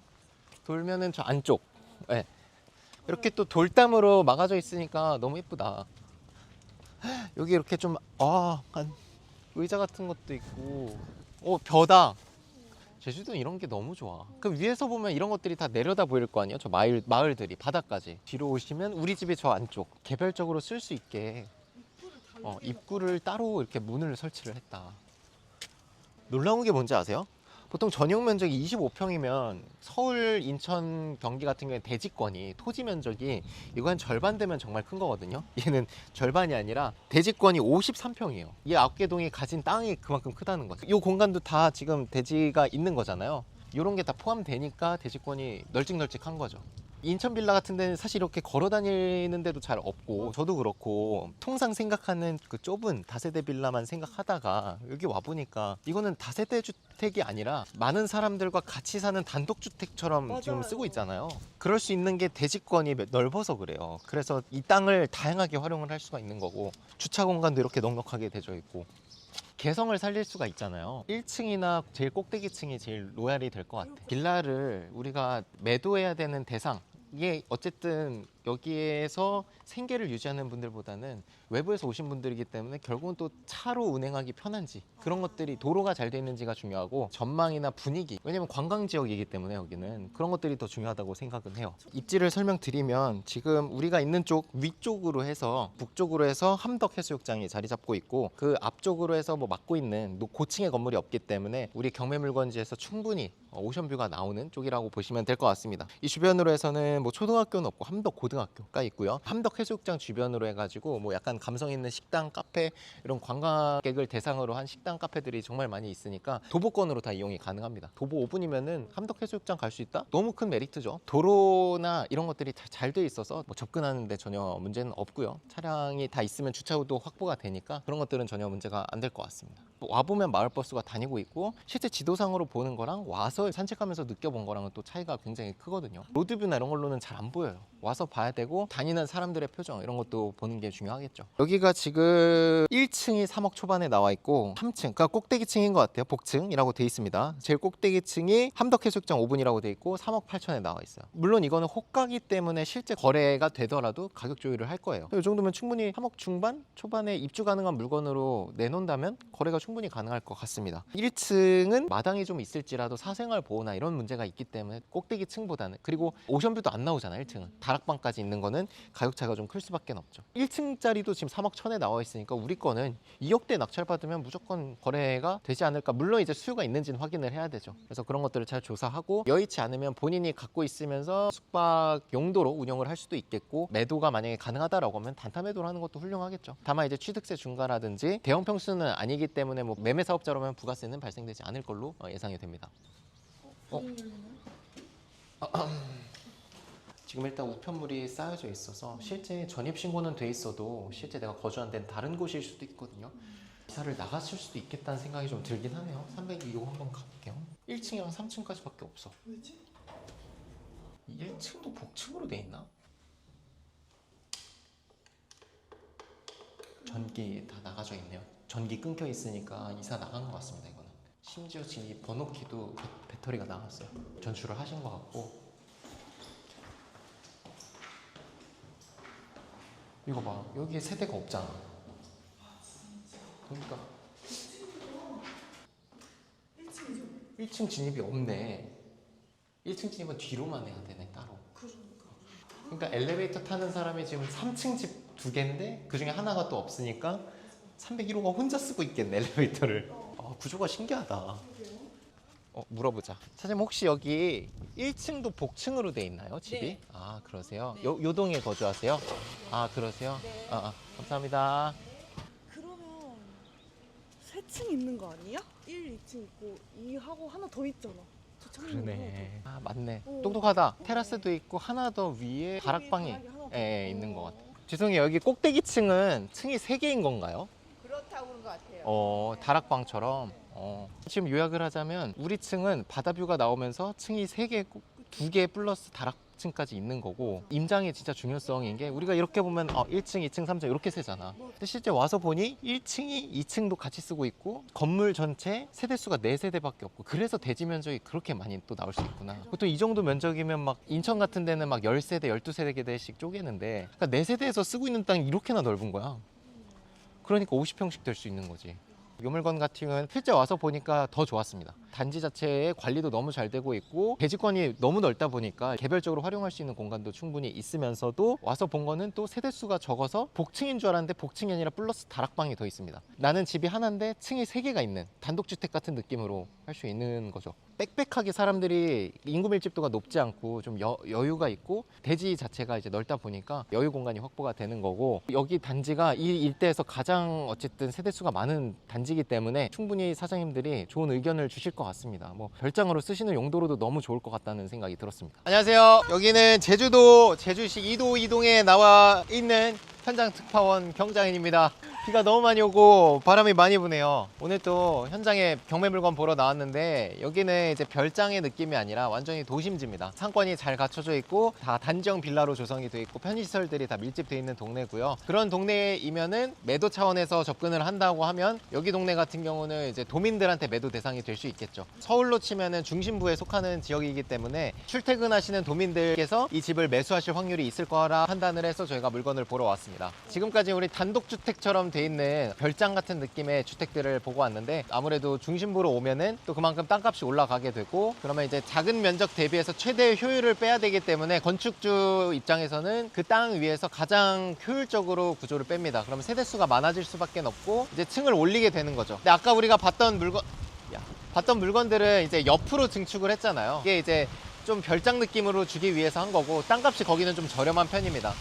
돌면은 저 안쪽, 네. 이렇게 또 돌담으로 막아져 있으니까 너무 예쁘다. 여기 이렇게 좀 의자 같은 것도 있고. 벼다. 제주도는 이런 게 너무 좋아. 그럼 위에서 보면 이런 것들이 다 내려다 보일 거 아니에요? 저 마을들이 바다까지. 뒤로 오시면 우리 집이 저 안쪽 개별적으로 쓸 수 있게 입구를 따로 이렇게 문을 설치를 했다. 놀라운 게 뭔지 아세요? 보통 전용 면적이 25평이면 서울, 인천, 경기 같은 경우에 대지권이 토지 면적이 이거 한 절반 되면 정말 큰 거거든요. 얘는 절반이 아니라 대지권이 53평이에요. 이 9개 동이 가진 땅이 그만큼 크다는 거죠. 이 공간도 다 지금 대지가 있는 거잖아요. 이런 게 다 포함되니까 대지권이 널찍널찍한 거죠. 인천 빌라 같은 데는 사실 이렇게 걸어 다니는 데도 잘 없고, 저도 그렇고 통상 생각하는 그 좁은 다세대 빌라만 생각하다가 여기 와보니까 이거는 다세대 주택이 아니라 많은 사람들과 같이 사는 단독주택처럼 맞아요. 지금 쓰고 있잖아요. 그럴 수 있는 게 대지권이 넓어서 그래요. 그래서 이 땅을 다양하게 활용을 할 수가 있는 거고, 주차 공간도 이렇게 넉넉하게 되어 있고, 개성을 살릴 수가 있잖아요. 1층이나 제일 꼭대기층이 제일 로얄이 될 것 같아. 빌라를 우리가 매도해야 되는 대상, 이게 어쨌든 여기에서 생계를 유지하는 분들보다는 외부에서 오신 분들이기 때문에 결국은 또 차로 운행하기 편한지, 그런 것들이 도로가 잘 돼 있는지가 중요하고, 전망이나 분위기, 왜냐면 관광 지역이기 때문에 여기는 그런 것들이 더 중요하다고 생각은 해요. 입지를 설명드리면 지금 우리가 있는 쪽 위쪽으로 해서 북쪽으로 해서 함덕 해수욕장이 자리 잡고 있고, 그 앞쪽으로 해서 뭐 막고 있는 고층의 건물이 없기 때문에 우리 경매물건지에서 충분히 오션뷰가 나오는 쪽이라고 보시면 될 것 같습니다. 이 주변으로 해서는 뭐 초등학교는 없고 함덕 고등학교가 있고요. 함덕 해수욕장 주변으로 해가지고 뭐 약간 감성 있는 식당, 카페, 이런 관광객을 대상으로 한 식당, 카페들이 정말 많이 있으니까 도보권으로 다 이용이 가능합니다. 도보 5분이면은 함덕 해수욕장 갈 수 있다? 너무 큰 메리트죠. 도로나 이런 것들이 잘 돼 있어서 뭐 접근하는데 전혀 문제는 없고요. 차량이 다 있으면 주차도 확보가 되니까 그런 것들은 전혀 문제가 안 될 것 같습니다. 와보면 마을버스가 다니고 있고, 실제 지도상으로 보는 거랑 와서 산책하면서 느껴본 거랑은 또 차이가 굉장히 크거든요. 로드뷰나 이런 걸로는 잘 안 보여요. 와서 봐야 되고, 다니는 사람들의 표정 이런 것도 보는 게 중요하겠죠. 여기가 지금 1층이 3억 초반에 나와 있고, 3층, 그러니까 꼭대기층인 것 같아요. 복층이라고 돼 있습니다. 제일 꼭대기층이 함덕해수욕장 5분이라고 돼 있고 3억 8천에 나와 있어요. 물론 이거는 호가기 때문에 실제 거래가 되더라도 가격 조율을 할 거예요. 이 정도면 충분히 3억 중반, 초반에 입주 가능한 물건으로 내놓는다면 거래가 충분히 가능할 것 같습니다. 1층은 마당이 좀 있을지라도 사생활 보호나 이런 문제가 있기 때문에 꼭대기층보다는, 그리고 오션뷰도 안 나오잖아. 1층은 다락방까지 있는 거는 가격 차이가 좀 클 수밖에 없죠. 1층짜리도 지금 3억 천에 나와 있으니까 우리 거는 2억대 낙찰받으면 무조건 거래가 되지 않을까. 물론 이제 수요가 있는지는 확인을 해야 되죠. 그래서 그런 것들을 잘 조사하고, 여의치 않으면 본인이 갖고 있으면서 숙박 용도로 운영을 할 수도 있겠고, 매도가 만약에 가능하다라고 하면 단타 매도를 하는 것도 훌륭하겠죠. 다만 이제 취득세 중과라든지 대형 평수는 아니기 때문에 뭐 매매 사업자라면 부가세는 발생되지 않을 걸로 예상이 됩니다. 지금 일단 우편물이 쌓여져 있어서 실제 전입신고는 돼 있어도 실제 내가 거주한 데는 다른 곳일 수도 있거든요. 이사를 나갔을 수도 있겠다는 생각이 좀 들긴 하네요. 302호 한번 가볼게요. 1층이랑 3층까지밖에 없어. 왜지? 1층도 복층으로 돼 있나? 전기 다 나가져 있네요. 전기 끊겨 있으니까 이사 나간 것 같습니다. 이거는 심지어 지금 이 번호키도 배터리가 나갔어요. 전출을 하신 것 같고, 이거 봐, 여기에 세대가 없잖아. 그러니까 1층이죠? 1층 진입이 없네. 1층 진입은 뒤로만 해야 되네, 따로. 그러니까 엘리베이터 타는 사람이 지금 3층 집 2개인데 그 중에 하나가 또 없으니까 301호가 혼자 쓰고 있겠네, 엘리베이터를. 구조가 신기하다. 물어보자. 사장님, 혹시 여기 1층도 복층으로 돼 있나요, 집이? 네. 아, 그러세요? 네. 요 동에 거주하세요? 아, 그러세요? 네. 감사합니다. 그러면 3층 있는 거 아니야? 1, 2층 있고 2하고 하나 더 있잖아. 저 창문 그러네. 아, 맞네. 어. 똑똑하다. 테라스도 있고 하나 더 위에 다락방이 다락이 하나 더 있는 것 같아요. 죄송해요. 여기 꼭대기층은 층이 3개인 건가요? 그렇다고 그런 것 같아요. 다락방처럼. 지금 요약을 하자면 우리 층은 바다뷰가 나오면서 층이 3개, 2개 플러스 다락층까지 있는 거고, 임장의 진짜 중요성인 게 우리가 이렇게 보면 1층, 2층, 3층 이렇게 세잖아. 근데 실제 와서 보니 1층이 2층도 같이 쓰고 있고, 건물 전체 세대수가 4세대밖에 없고, 그래서 대지 면적이 그렇게 많이 또 나올 수 있구나. 보통 이 정도 면적이면 막 인천 같은 데는 막 10세대, 12세대씩 쪼개는데, 그러니까 4세대에서 쓰고 있는 땅이 이렇게나 넓은 거야. 그러니까 50평씩 될 수 있는 거지. 이 물건 같은 경우는 실제 와서 보니까 더 좋았습니다. 단지 자체의 관리도 너무 잘 되고 있고 대지권이 너무 넓다 보니까 개별적으로 활용할 수 있는 공간도 충분히 있으면서도 와서 본 거는 또 세대수가 적어서 복층인 줄 알았는데 복층이 아니라 플러스 다락방이 더 있습니다. 나는 집이 하나인데 층이 3개가 있는 단독주택 같은 느낌으로 할 수 있는 거죠. 빽빽하게 사람들이 인구 밀집도가 높지 않고 좀 여유가 있고 대지 자체가 이제 넓다 보니까 여유 공간이 확보가 되는 거고, 여기 단지가 이 일대에서 가장 어쨌든 세대수가 많은 단지이기 때문에 충분히 사장님들이 좋은 의견을 주실 것 같습니다. 뭐 별장으로 쓰시는 용도로도 너무 좋을 것 같다는 생각이 들었습니다. 안녕하세요. 여기는 제주도 제주시 이도에 나와 있는 현장 특파원 경장인입니다. 비가 너무 많이 오고 바람이 많이 부네요. 오늘 또 현장에 경매 물건 보러 나왔는데 여기는 이제 별장의 느낌이 아니라 완전히 도심지입니다. 상권이 잘 갖춰져 있고 다 단지형 빌라로 조성이 되어 있고 편의시설들이 다 밀집되어 있는 동네고요. 그런 동네이면은 매도 차원에서 접근을 한다고 하면 여기 동네 같은 경우는 이제 도민들한테 매도 대상이 될 수 있겠죠. 서울로 치면은 중심부에 속하는 지역이기 때문에 출퇴근하시는 도민들께서 이 집을 매수하실 확률이 있을 거라 판단을 해서 저희가 물건을 보러 왔습니다. 지금까지 우리 단독주택처럼 돼 있는 별장 같은 느낌의 주택들을 보고 왔는데 아무래도 중심부로 오면은 또 그만큼 땅값이 올라가게 되고, 그러면 이제 작은 면적 대비해서 최대의 효율을 빼야 되기 때문에 건축주 입장에서는 그 땅 위에서 가장 효율적으로 구조를 뺍니다. 그러면 세대수가 많아질 수밖에 없고 이제 층을 올리게 되는 거죠. 근데 아까 우리가 봤던 물건들은 이제 옆으로 증축을 했잖아요. 이게 이제 좀 별장 느낌으로 주기 위해서 한 거고 땅값이 거기는 좀 저렴한 편입니다.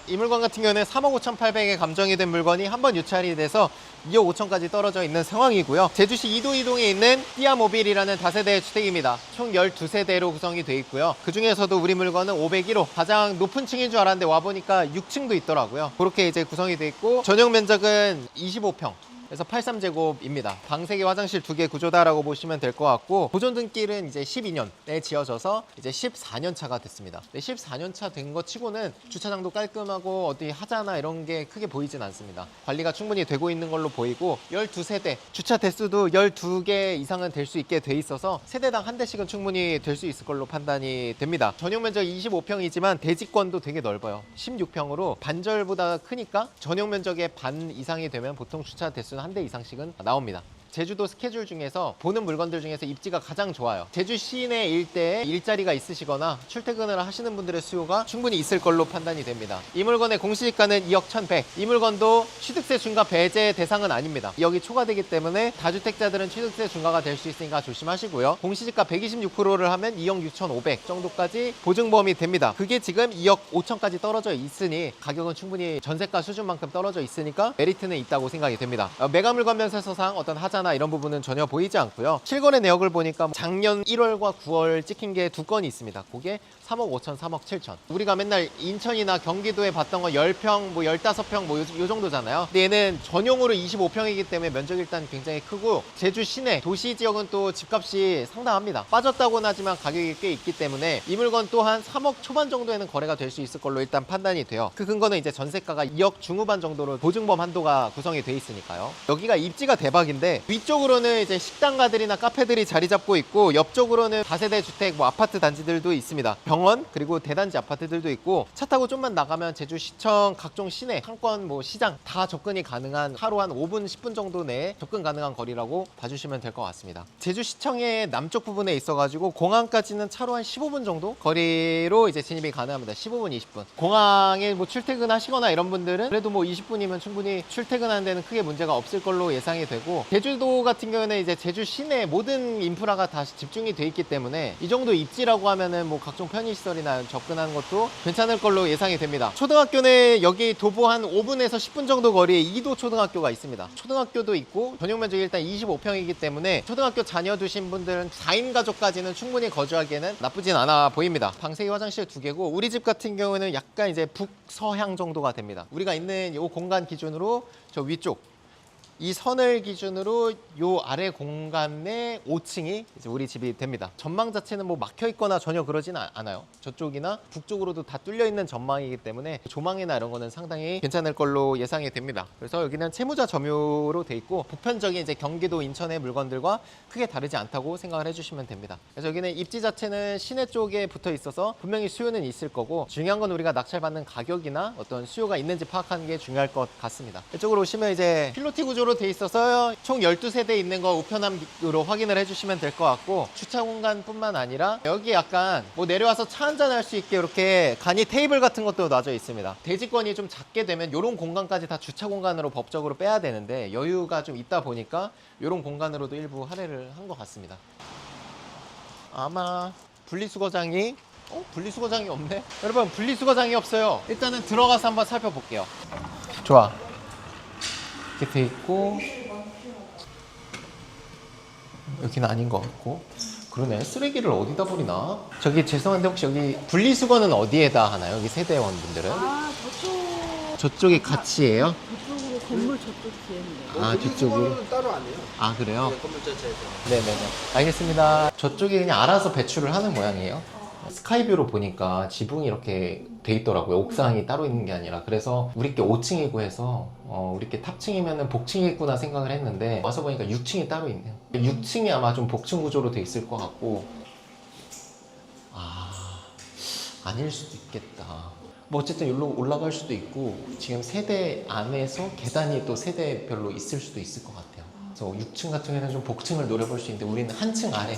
이 물건 같은 경우는 3억 5,800에 감정이 된 물건이 한번 유찰이 돼서 2억 5천까지 떨어져 있는 상황이고요. 제주시 이도에 있는 띠아모빌이라는 다세대 주택입니다. 총 12세대로 구성이 되어 있고요. 그 중에서도 우리 물건은 501호, 가장 높은 층인 줄 알았는데 와보니까 6층도 있더라고요. 그렇게 이제 구성이 되어 있고 전용 면적은 25평. 그래서 83제곱입니다. 방 3개, 화장실 2개 구조다라고 보시면 될 것 같고, 보존 등기는 이제 12년에 지어져서 이제 14년 차가 됐습니다. 14년 차 된 것 치고는 주차장도 깔끔하고 어디 하자나 이런 게 크게 보이진 않습니다. 관리가 충분히 되고 있는 걸로 보이고 12세대, 주차 대수도 12개 이상은 될 수 있게 돼 있어서 세대당 한 대씩은 충분히 될 수 있을 걸로 판단이 됩니다. 전용 면적 25평이지만 대지권도 되게 넓어요. 16평으로 반절보다 크니까 전용 면적의 반 이상이 되면 보통 주차 대수는 한 대 이상씩은 나옵니다. 제주도 스케줄 중에서 보는 물건들 중에서 입지가 가장 좋아요. 제주 시내 일대에 일자리가 있으시거나 출퇴근을 하시는 분들의 수요가 충분히 있을 걸로 판단이 됩니다. 이 물건의 공시지가는 2억 1,100. 이 물건도 취득세 중과 배제 대상은 아닙니다. 2억이 초과되기 때문에 다주택자들은 취득세 중과가 될 수 있으니까 조심하시고요. 공시지가 126%를 하면 2억 6,500 정도까지 보증보험이 됩니다. 그게 지금 2억 5천까지 떨어져 있으니 가격은 충분히 전세가 수준만큼 떨어져 있으니까 메리트는 있다고 생각이 됩니다. 매각 물건 면세서상 어떤 하자 나 이런 부분은 전혀 보이지 않고요. 실거래 내역을 보니까 작년 1월과 9월 찍힌 게 2건이 있습니다. 그게 3억 5천, 3억 7천. 우리가 맨날 인천이나 경기도에 봤던 거 10평, 뭐 15평 뭐 요 정도잖아요. 근데 얘는 전용으로 25평이기 때문에 면적이 일단 굉장히 크고 제주 시내, 도시 지역은 또 집값이 상당합니다. 빠졌다고는 하지만 가격이 꽤 있기 때문에 이 물건 또한 3억 초반 정도에는 거래가 될 수 있을 걸로 일단 판단이 돼요. 그 근거는 이제 전세가가 2억 중후반 정도로 보증보험 한도가 구성이 돼 있으니까요. 여기가 입지가 대박인데 위쪽으로는 이제 식당가들이나 카페들이 자리 잡고 있고 옆쪽으로는 다세대 주택, 뭐 아파트 단지들도 있습니다. 병원 그리고 대단지 아파트들도 있고 차 타고 좀만 나가면 제주시청 각종 시내 상권, 뭐 시장 다 접근이 가능한 하루 한 5분 10분 정도 내에 접근 가능한 거리라고 봐주시면 될 것 같습니다. 제주시청의 남쪽 부분에 있어가지고 공항까지는 차로 한 15분 정도 거리로 이제 진입이 가능합니다. 15분 20분. 공항에 뭐 출퇴근하시거나 이런 분들은 그래도 뭐 20분이면 충분히 출퇴근하는 데는 크게 문제가 없을 걸로 예상이 되고, 제주도 같은 경우는 이제 제주 시내 모든 인프라가 다 집중이 돼 있기 때문에 이 정도 입지라고 하면은 뭐 각종 편의시설이나 접근하는 것도 괜찮을 걸로 예상이 됩니다. 초등학교는 여기 도보 한 5분에서 10분 정도 거리에 이도 초등학교가 있습니다. 초등학교도 있고 전용 면적이 일단 25평이기 때문에 초등학교 자녀 두신 분들은 4인 가족까지는 충분히 거주하기에는 나쁘진 않아 보입니다. 방 3개, 화장실 2개고 우리 집 같은 경우는 약간 이제 북서향 정도가 됩니다. 우리가 있는 이 공간 기준으로 저 위쪽 이 선을 기준으로 요 아래 공간의 5층이 이제 우리 집이 됩니다. 전망 자체는 뭐 막혀 있거나 전혀 그러진 않아요. 저쪽이나 북쪽으로도 다 뚫려 있는 전망이기 때문에 조망이나 이런 거는 상당히 괜찮을 걸로 예상이 됩니다. 그래서 여기는 채무자 점유로 돼 있고 보편적인 이제 경기도 인천의 물건들과 크게 다르지 않다고 생각을 해주시면 됩니다. 그래서 여기는 입지 자체는 시내 쪽에 붙어 있어서 분명히 수요는 있을 거고 중요한 건 우리가 낙찰받는 가격이나 어떤 수요가 있는지 파악하는 게 중요할 것 같습니다. 이쪽으로 오시면 이제 필로티 구조로 돼 있어서 총 12세대 있는 거 우편함으로 확인을 해주시면 될 것 같고 주차 공간뿐만 아니라 여기 약간 뭐 내려와서 차 한잔 할 수 있게 이렇게 간이 테이블 같은 것도 놔져 있습니다. 대지권이 좀 작게 되면 이런 공간까지 다 주차 공간으로 법적으로 빼야 되는데 여유가 좀 있다 보니까 이런 공간으로도 일부 할애를 한 것 같습니다. 아마 분리수거장이 분리수거장이 없네? 여러분 분리수거장이 없어요. 일단은 들어가서 한번 살펴볼게요. 좋아. 이렇게 돼 있고 여기는 아닌 것 같고 그러네. 쓰레기를 어디다 버리나? 저기 죄송한데 혹시 여기 분리수거는 어디에다 하나요? 여기 세대원분들은? 저쪽이 같이예요? 저쪽으로 건물 저쪽 뒤에 있네요. 아 뒤쪽으로? 따로 안 해요. 아 그래요? 네, 건물 자체에서. 네네네. 알겠습니다. 저쪽이 그냥 알아서 배출을 하는 모양이에요. 스카이뷰로 보니까 지붕이 이렇게 돼 있더라고요. 옥상이 따로 있는 게 아니라. 그래서 우리께 5층이고 해서 우리께 탑층이면은 복층이겠구나 생각을 했는데 와서 보니까 6층이 따로 있네요. 6층이 아마 좀 복층 구조로 돼 있을 것 같고 아닐 수도 있겠다. 뭐 어쨌든 여기로 올라갈 수도 있고 지금 세대 안에서 계단이 또 세대별로 있을 수도 있을 것 같아요. 그래서 6층 같은 경우에는 좀 복층을 노려볼 수 있는데 우리는 한 층 아래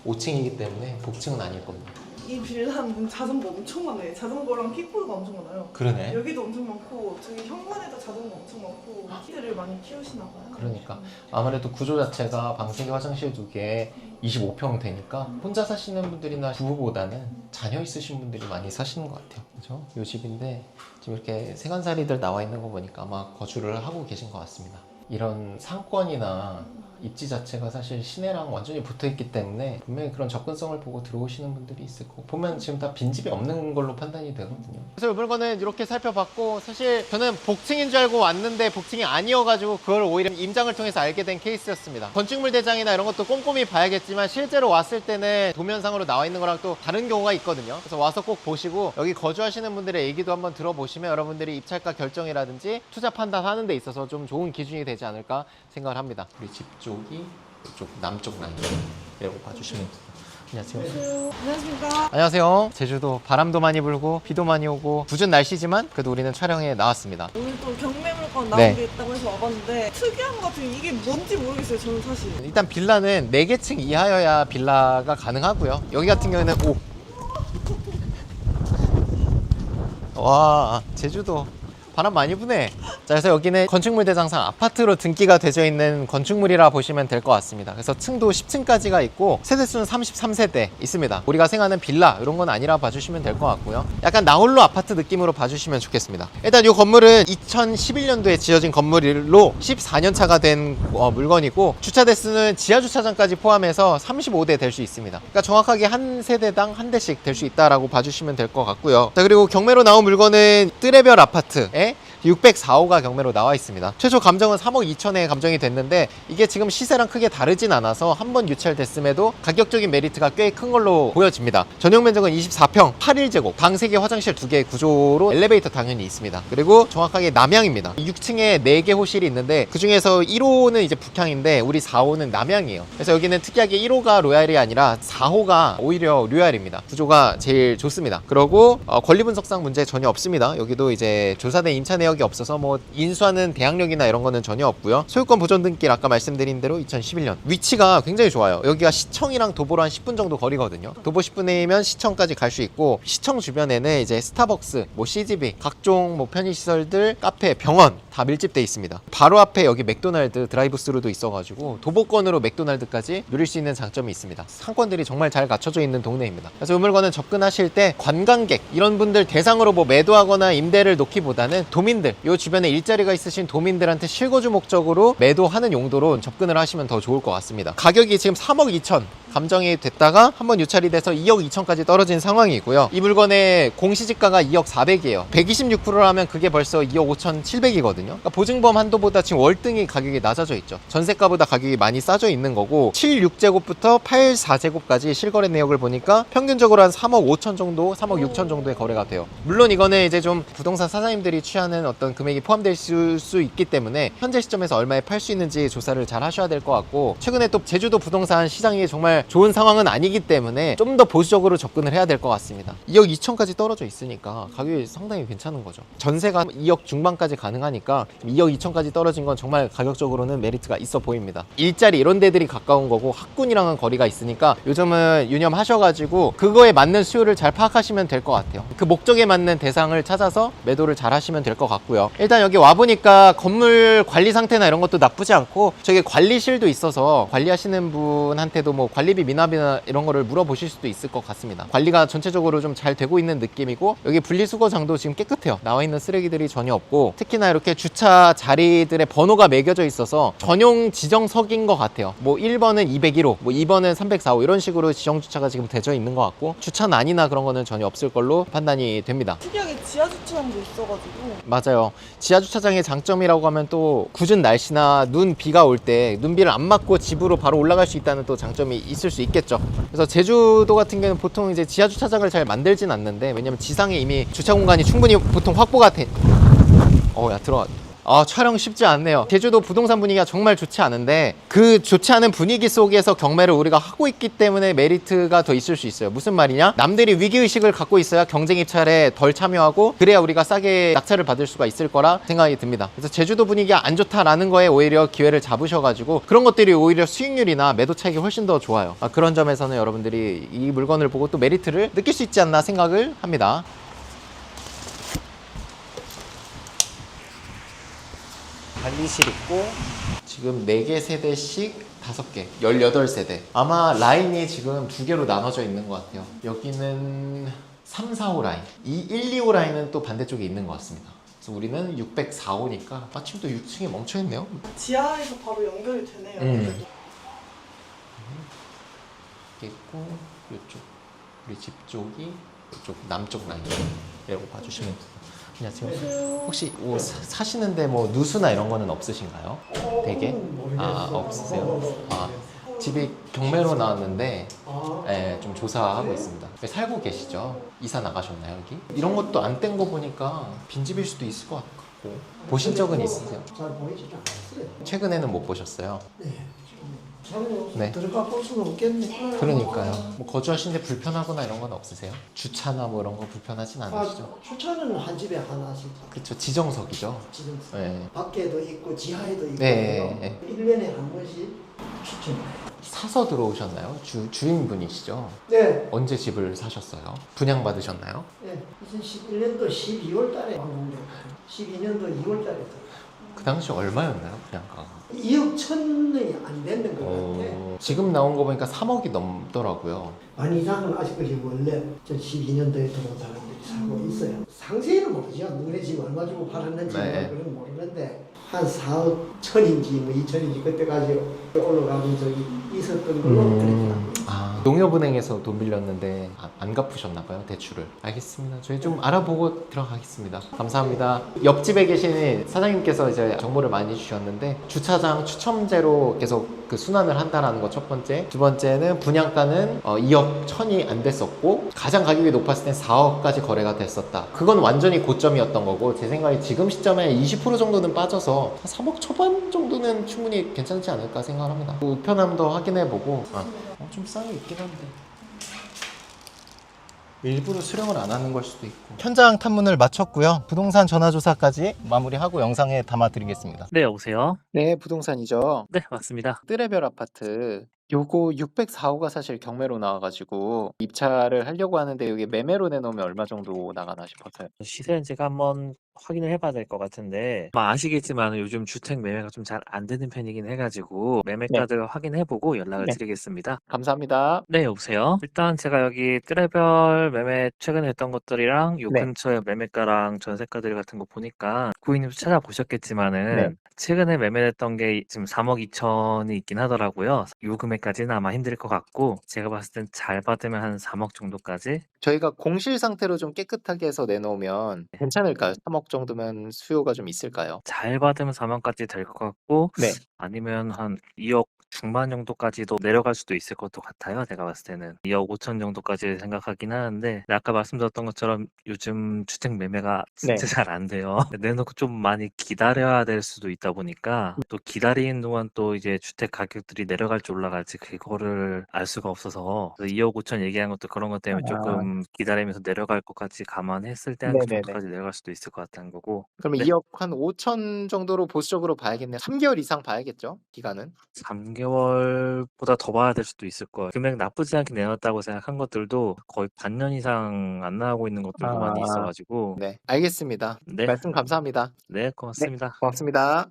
5층이기 때문에 복층은 아닐 겁니다. 이 빌라는 자전거 엄청 많아요. 자전거랑 킥보드가 엄청 많아요. 그러네. 여기도 엄청 많고 저기 현관에도 자전거 엄청 많고 키들을 많이 키우시나 봐요. 그러니까 아무래도 구조 자체가 방세기 화장실 2개 25평 되니까 혼자 사시는 분들이나 부부보다는 자녀 있으신 분들이 많이 사시는 것 같아요. 그죠? 요 집인데 지금 이렇게 세간살이들 나와 있는 거 보니까 아마 거주를 하고 계신 것 같습니다. 이런 상권이나 입지 자체가 사실 시내랑 완전히 붙어있기 때문에 분명히 그런 접근성을 보고 들어오시는 분들이 있을 거고 보면 지금 다 빈집이 없는 걸로 판단이 되거든요. 그래서 이 물건은 이렇게 살펴봤고 사실 저는 복층인 줄 알고 왔는데 복층이 아니어가지고 그걸 오히려 임장을 통해서 알게 된 케이스였습니다. 건축물 대장이나 이런 것도 꼼꼼히 봐야겠지만 실제로 왔을 때는 도면상으로 나와 있는 거랑 또 다른 경우가 있거든요. 그래서 와서 꼭 보시고 여기 거주하시는 분들의 얘기도 한번 들어보시면 여러분들이 입찰가 결정이라든지 투자 판단하는 데 있어서 좀 좋은 기준이 되지 않을까 생각을 합니다. 우리 집 쪽이 이쪽 남쪽 라인이라고 봐주시면 됩니다. 안녕하세요. 안녕하십니까. 안녕하세요. 제주도 바람도 많이 불고 비도 많이 오고 궂은 날씨지만 그래도 우리는 촬영에 나왔습니다. 오늘 또 경매물건 나온 네. 게 있다고 해서 와봤는데 특이한 것 같아요. 이게 뭔지 모르겠어요. 저는 사실. 일단 빌라는 4개층 이하여야 빌라가 가능하고요. 여기 같은 경우에는 와 제주도 바람 많이 부네. 자, 그래서 여기는 건축물 대장상 아파트로 등기가 되어 있는 건축물이라 보시면 될 것 같습니다. 그래서 층도 10층까지가 있고 세대수는 33세대 있습니다. 우리가 생각하는 빌라 이런 건 아니라 봐주시면 될 것 같고요. 약간 나홀로 아파트 느낌으로 봐주시면 좋겠습니다. 일단 이 건물은 2011년도에 지어진 건물로 14년 차가 된 물건이고 주차 대수는 지하 주차장까지 포함해서 35대 될 수 있습니다. 그러니까 정확하게 한 세대당 한 대씩 될 수 있다라고 봐주시면 될 것 같고요. 자, 그리고 경매로 나온 물건은 뜨레별 아파트에 604호가 경매로 나와 있습니다. 최초 감정은 3억 2천에 감정이 됐는데 이게 지금 시세랑 크게 다르진 않아서 한번 유찰됐음에도 가격적인 메리트가 꽤 큰 걸로 보여집니다. 전용 면적은 24평 81제곱 방 3개 화장실 2개 구조로 엘리베이터 당연히 있습니다. 그리고 정확하게 남향입니다. 6층에 4개 호실이 있는데 그 중에서 1호는 이제 북향인데 우리 4호는 남향이에요. 그래서 여기는 특이하게 1호가 로얄이 아니라 4호가 오히려 류얄입니다. 구조가 제일 좋습니다. 그리고 권리 분석상 문제 전혀 없습니다. 여기도 이제 조사된 임차 내역이 없어서 뭐 인수하는 대항력이나 이런 거는 전혀 없고요. 소유권 보존 등기를 아까 말씀드린 대로 2011년. 위치가 굉장히 좋아요. 여기가 시청이랑 도보로 한 10분 정도 거리거든요. 도보 10분이면 시청까지 갈 수 있고 시청 주변에는 이제 스타벅스, 뭐 CGV, 각종 뭐 편의시설들, 카페, 병원 다 밀집돼 있습니다. 바로 앞에 여기 맥도날드 드라이브스루도 있어가지고 도보권으로 맥도날드까지 누릴 수 있는 장점이 있습니다. 상권들이 정말 잘 갖춰져 있는 동네입니다. 그래서 이 물건은 접근하실 때 관광객 이런 분들 대상으로 뭐 매도하거나 임대를 놓기보다는 도민들, 이 주변에 일자리가 있으신 도민들한테 실거주 목적으로 매도하는 용도로 접근을 하시면 더 좋을 것 같습니다. 가격이 지금 3억 2천 감정이 됐다가 한번 유찰이 돼서 2억 2천까지 떨어진 상황이고요. 이 물건의 공시지가가 2억 400이에요. 126%라면 그게 벌써 2억 5천 7백이거든요. 그러니까 보증보험 한도보다 지금 월등히 가격이 낮아져 있죠. 전세가보다 가격이 많이 싸져 있는 거고 7, 6제곱부터 8, 4제곱까지 실거래 내역을 보니까 평균적으로 한 3억 5천 정도, 3억 6천 정도의 거래가 돼요. 물론 이거는 이제 좀 부동산 사장님들이 취하는 어떤 금액이 포함될 수 있기 때문에 현재 시점에서 얼마에 팔 수 있는지 조사를 잘 하셔야 될 것 같고, 최근에 또 제주도 부동산 시장이 정말 좋은 상황은 아니기 때문에 좀 더 보수적으로 접근을 해야 될 것 같습니다. 2억 2천까지 떨어져 있으니까 가격이 상당히 괜찮은 거죠. 전세가 2억 중반까지 가능하니까 2억 2천까지 떨어진 건 정말 가격적으로는 메리트가 있어 보입니다. 일자리 이런 데들이 가까운 거고 학군이랑은 거리가 있으니까 요즘은 유념하셔가지고 그거에 맞는 수요를 잘 파악하시면 될 것 같아요. 그 목적에 맞는 대상을 찾아서 매도를 잘 하시면 될 것 같고요. 일단 여기 와보니까 건물 관리 상태나 이런 것도 나쁘지 않고, 저기 관리실도 있어서 관리하시는 분한테도 뭐 관리비 미납이나 이런 거를 물어보실 수도 있을 것 같습니다. 관리가 전체적으로 좀 잘 되고 있는 느낌이고, 여기 분리수거장도 지금 깨끗해요. 나와 있는 쓰레기들이 전혀 없고, 특히나 이렇게 주차 자리들의 번호가 매겨져 있어서 전용 지정석인 것 같아요. 뭐 1번은 201호, 뭐 2번은 304호 이런 식으로 지정 주차가 지금 되어 있는 것 같고, 주차 난이나 그런 거는 전혀 없을 걸로 판단이 됩니다. 특이하게 지하 주차장도 있어가지고. 맞아요. 지하 주차장의 장점이라고 하면 또 궂은 날씨나 눈, 비가 올 때 눈비를 안 맞고 집으로 바로 올라갈 수 있다는 또 장점이 있을 수 있겠죠. 그래서 제주도 같은 경우는 보통 이제 지하 주차장을 잘 만들진 않는데, 왜냐면 지상에 이미 주차 공간이 충분히 보통 확보가 돼. 야, 들어와. 촬영 쉽지 않네요. 제주도 부동산 분위기가 정말 좋지 않은데, 그 좋지 않은 분위기 속에서 경매를 우리가 하고 있기 때문에 메리트가 더 있을 수 있어요. 무슨 말이냐? 남들이 위기의식을 갖고 있어야 경쟁 입찰에 덜 참여하고, 그래야 우리가 싸게 낙찰을 받을 수가 있을 거라 생각이 듭니다. 그래서 제주도 분위기가 안 좋다라는 거에 오히려 기회를 잡으셔가지고, 그런 것들이 오히려 수익률이나 매도 차익이 훨씬 더 좋아요. 그런 점에서는 여러분들이 이 물건을 보고 또 메리트를 느낄 수 있지 않나 생각을 합니다. 관리실 있고, 지금 4개 세대씩 5개, 18세대. 아마 라인이 지금 2개로 나눠져 있는 것 같아요. 여기는 3, 4호 라인. 이 1, 2호 라인은 또 반대쪽에 있는 것 같습니다. 그래서 우리는 604호니까 마침 또 6층에 멈춰있네요. 지하에서 바로 연결이 되네요. 이렇게 있고, 이쪽 우리 집 쪽이 이쪽 남쪽 라인이라고 봐주시면 돼요. 안녕하세요. 혹시 뭐 사시는데 뭐 누수나 이런 거는 없으신가요? 되게? 없으세요? 집이 경매로 나왔는데, 좀 조사하고 있습니다. 살고 계시죠? 이사 나가셨나요, 여기? 이런 것도 안 뗀 거 보니까 빈집일 수도 있을 것 같고. 보신 적은 있으세요? 잘 보이지 않았어요. 최근에는 못 보셨어요? 네. 저는 네. 들어가 볼 수는 없겠네. 그러니까요. 뭐 거주하시는데 불편하거나 이런 건 없으세요? 주차나 뭐 이런 거 불편하진 않으시죠? 주차는 한 집에 하나씩. 그렇죠. 지정석이죠. 지금 네. 밖에도 있고 지하에도 있고. 네. 1년에 한 번씩 추천해요. 사서 들어오셨나요? 주인분이시죠? 네. 언제 집을 사셨어요? 분양받으셨나요? 네. 2011년도 12월 달에 완공됐거든요. 12년도 2월 달에 들어요. 그 당시 얼마였나요? 분양가가? 2억 천이 안 되는 것 같아. 지금 나온 거 보니까 3억이 넘더라고요. 만 이상은 아직까지 원래 2012년도에 들어온 사람들이 살고 있어요. 상세히는 모르죠. 너네 집 얼마 주고 팔았는지 네. 그건 모르는데 한 4억 천인지 뭐 2천인지 그때까지 올라가는 적이 있었던 걸로 그랬더라고요. 농협은행에서 돈 빌렸는데 안 갚으셨나 봐요, 대출을. 알겠습니다. 저희 좀 알아보고 들어가겠습니다. 감사합니다. 옆집에 계신 사장님께서 이제 정보를 많이 주셨는데, 주차장 추첨제로 계속 그 순환을 한다라는 거 첫 번째. 두 번째는 분양가는 2억 천이 안 됐었고, 가장 가격이 높았을 땐 4억까지 거래가 됐었다. 그건 완전히 고점이었던 거고, 제 생각에 지금 시점에 20% 정도는 빠져서 3억 초반 정도는 충분히 괜찮지 않을까 생각합니다. 우편함도 확인해보고, 좀 싸게 있긴 한데 일부러 수령을 안 하는 걸 수도 있고. 현장 탐문을 마쳤고요. 부동산 전화조사까지 마무리하고 영상에 담아드리겠습니다. 네, 여보세요? 네, 부동산이죠. 네, 맞습니다. 뜨레별 아파트. 요거 604호가 사실 경매로 나와가지고 입찰을 하려고 하는데, 여기 매매로 내놓으면 얼마 정도 나가나 싶어서요. 시세는 제가 한번 확인을 해봐야 될 것 같은데, 아마 아시겠지만 요즘 주택 매매가 좀 잘 안 되는 편이긴 해가지고 매매가들 확인해보고 연락을 네. 드리겠습니다. 감사합니다. 네, 여보세요? 일단 제가 여기 뜨레별 매매 최근에 했던 것들이랑 요 네. 근처에 매매가랑 전세가들 같은 거 보니까 고객님도 찾아보셨겠지만은 네. 최근에 매매했던 게 지금 3억 2천이 있긴 하더라고요. 요 금액 매매까지는 아마 힘들 것 같고 제가 봤을 땐 잘 받으면 한 3억 정도까지. 저희가 공실 상태로 좀 깨끗하게 해서 내놓으면 괜찮을까요? 3억 정도면 수요가 좀 있을까요? 잘 받으면 4만까지 될 것 같고 네. 아니면 한 2억 중반 정도까지도 내려갈 수도 있을 것도 같아요. 제가 봤을 때는 2억 5천 정도까지 생각하긴 하는데 아까 말씀드렸던 것처럼 요즘 주택 매매가 네. 진짜 잘 안 돼요. 내놓고 좀 많이 기다려야 될 수도 있다 보니까 또 기다리는 동안 또 이제 주택 가격들이 내려갈지 올라갈지 그거를 알 수가 없어서 2억 5천 얘기한 것도 그런 것 때문에 아. 조금 기다리면서 내려갈 것까지 감안했을 때 한 그 네네네. 정도까지 내려갈 수도 있을 것 같다는 거고. 그러면 네. 2억 한 5천 정도로 보수적으로 봐야겠네요. 3개월 이상 봐야겠죠? 기간은? 3개월보다 더 봐야 될 수도 있을 거예요. 금액 나쁘지 않게 내놨다고 생각한 것들도 거의 반년 이상 안 나가고 있는 것들도 많이 있어가지고. 네. 알겠습니다. 네, 말씀 감사합니다. 네, 네. 고맙습니다. 고맙습니다.